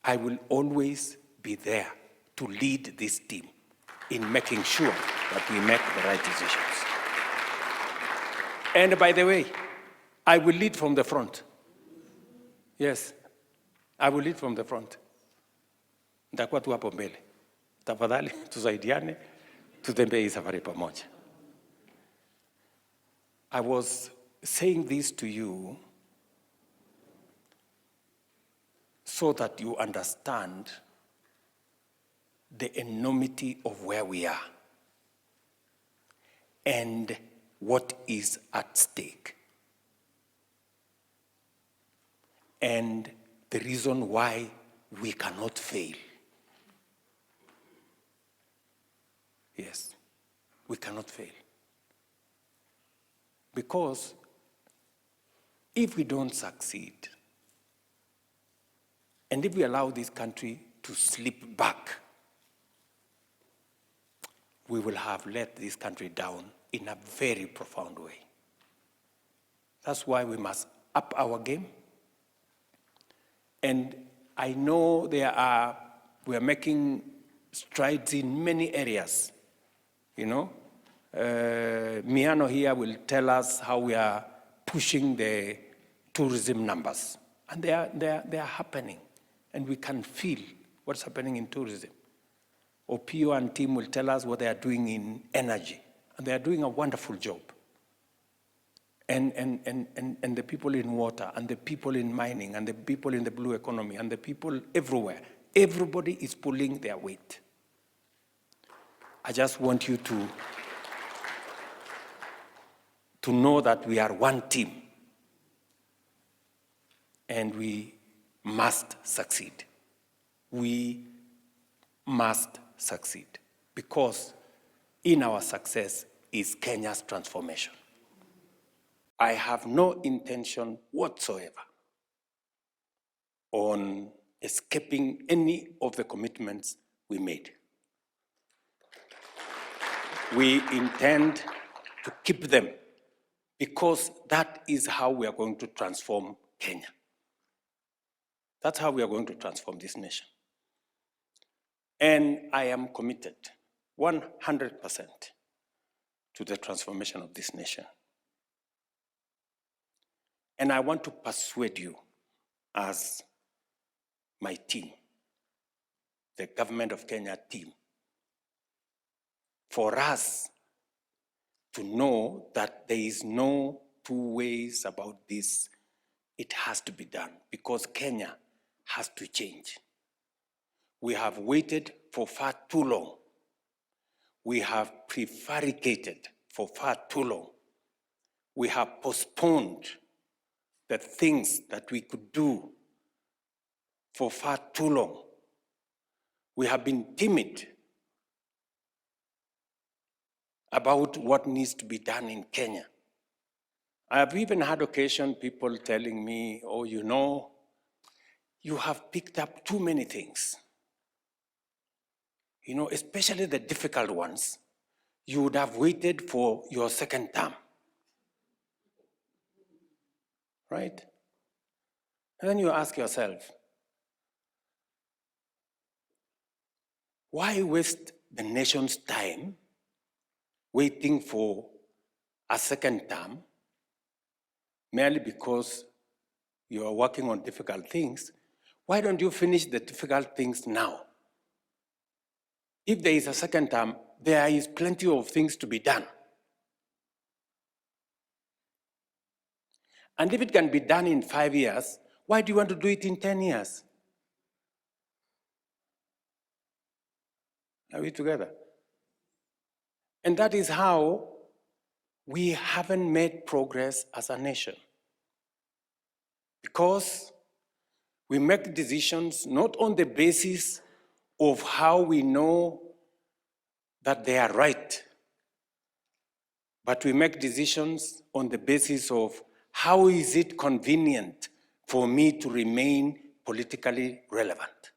I will always be there to lead this team in making sure that we make the right decisions. And by the way, I will lead from the front. Yes, I will lead from the front. Nitakuwa tu hapo mbele. Tafadhali tusaidiane, tutembee hii safari pamoja. I was saying this to you so that you understand the enormity of where we are and what is at stake, and the reason why we cannot fail. Yes, we cannot fail. Because if we don't succeed, and if we allow this country to slip back, we will have let this country down in a very profound way. That's why we must up our game. And I know we are making strides in many areas, you know. Miano here will tell us how we are pushing the tourism numbers. And they are happening. And we can feel what's happening in tourism. Opio and team will tell us what they are doing in energy. And they are doing a wonderful job. And the people in water, and the people in mining, and the people in the blue economy, and the people everywhere. Everybody is pulling their weight. I just want you to know that we are one team. And we must succeed. We must succeed. Because in our success is Kenya's transformation. I have no intention whatsoever on escaping any of the commitments we made. We intend to keep them because that is how we are going to transform Kenya. That's how we are going to transform this nation. And I am committed 100% to the transformation of this nation. And I want to persuade you as my team, the Government of Kenya team, for us to know that there is no two ways about this. It has to be done because Kenya has to change. We have waited for far too long. We have prevaricated for far too long. We have postponed the things that we could do for far too long. We have been timid about what needs to be done in Kenya. I have even had occasion people telling me, oh, you know, you have picked up too many things. You know, especially the difficult ones, you would have waited for your second term. Right? And then you ask yourself, why waste the nation's time waiting for a second term merely because you are working on difficult things? Why don't you finish the difficult things now? If there is a second term, there is plenty of things to be done. And if it can be done in 5 years, why do you want to do it in 10 years? Are we together? And that is how we haven't made progress as a nation. Because we make decisions not on the basis of how we know that they are right, but we make decisions on the basis of how is it convenient for me to remain politically relevant.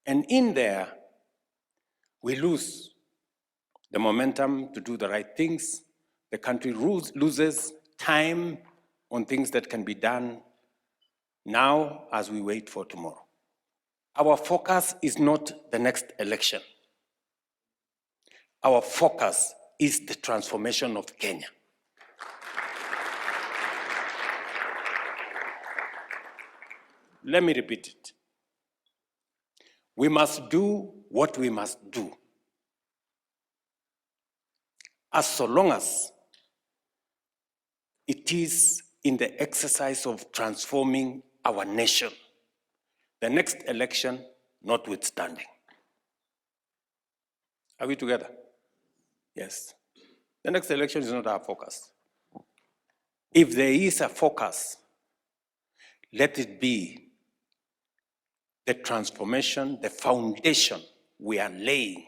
And in there, we lose the momentum to do the right things. The country loses time on things that can be done now as we wait for tomorrow. Our focus is not the next election. Our focus is the transformation of Kenya. Let me repeat it. We must do what we must do, as so long as it is in the exercise of transforming our nation, the next election notwithstanding. Are we together? Yes. The next election is not our focus. If there is a focus, let it be the transformation, the foundation we are laying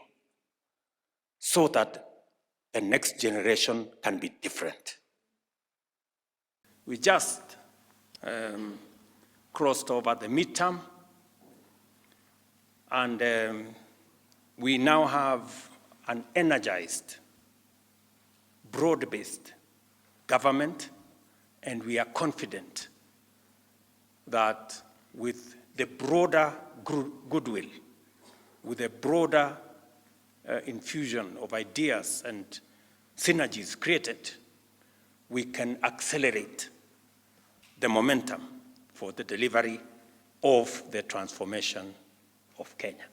so that the next generation can be different. We just crossed over the midterm, and we now have an energized, broad-based government, and we are confident that with the broader goodwill, with a broader infusion of ideas and synergies created, we can accelerate the momentum for the delivery of the transformation of Kenya.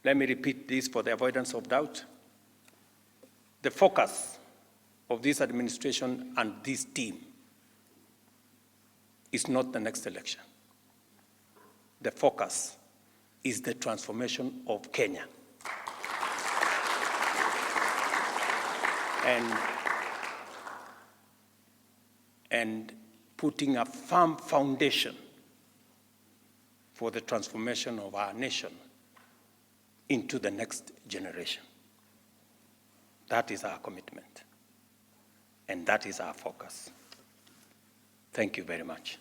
Let me repeat this for the avoidance of doubt. The focus of this administration and this team is not the next election. The focus is the transformation of Kenya. And putting a firm foundation for the transformation of our nation into the next generation. That is our commitment, and that is our focus. Thank you very much.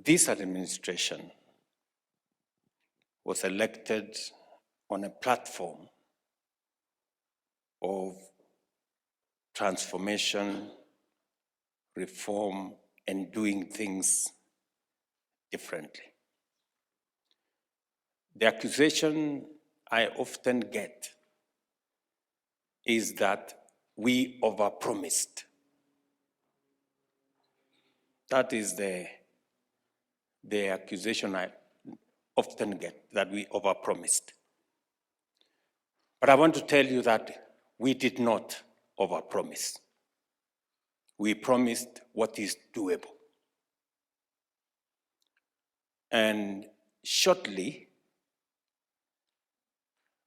This administration was elected on a platform of transformation, reform, and doing things differently. The accusation I often get is that we overpromised. That is the accusation I often get, that we overpromised. But I want to tell you that we did not overpromise. We promised what is doable. And shortly,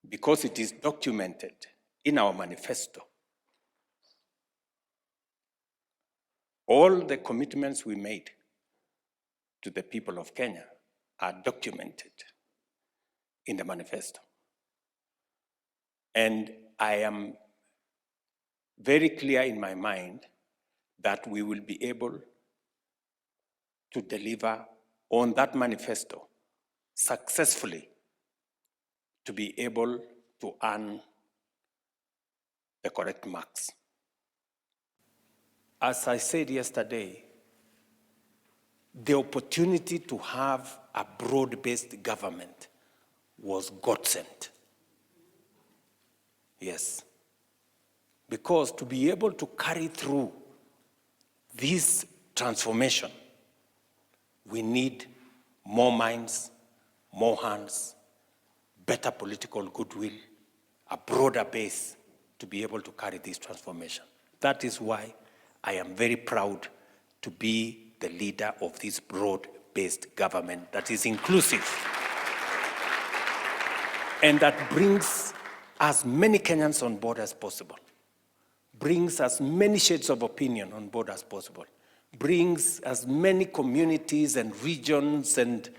because it is documented in our manifesto, all the commitments we made to the people of Kenya are documented in the manifesto. And I am very clear in my mind that we will be able to deliver on that manifesto successfully, to be able to earn the correct marks. As I said yesterday, the opportunity to have a broad-based government was God-sent. Yes. Because to be able to carry through this transformation, we need more minds, more hands, better political goodwill, a broader base to be able to carry this transformation. That is why I am very proud to be the leader of this broad-based government that is inclusive and that brings as many Kenyans on board as possible, brings as many shades of opinion on board as possible, brings as many communities and regions and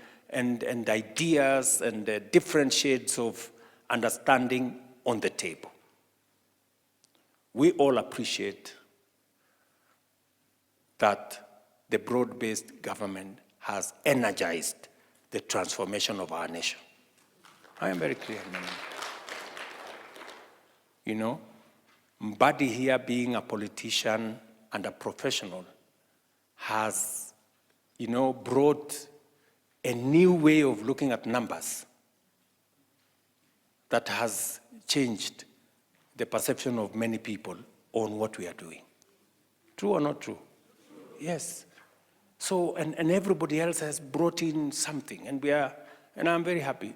ideas and different shades of understanding on the table. We all appreciate that the broad-based government has energized the transformation of our nation. I am very clear, man. You know, Mbadi here, being a politician and a professional, has, brought a new way of looking at numbers that has changed the perception of many people on what we are doing. True or not true? Yes. So, and everybody else has brought in something, and I'm very happy.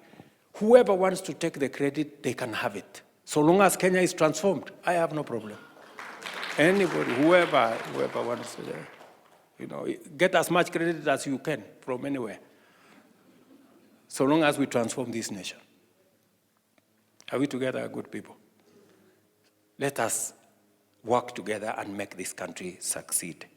Whoever wants to take the credit, they can have it. So long as Kenya is transformed, I have no problem. Anybody, whoever wants to, get as much credit as you can from anywhere. So long as we transform this nation. Are we together, good people? Let us work together and make this country succeed.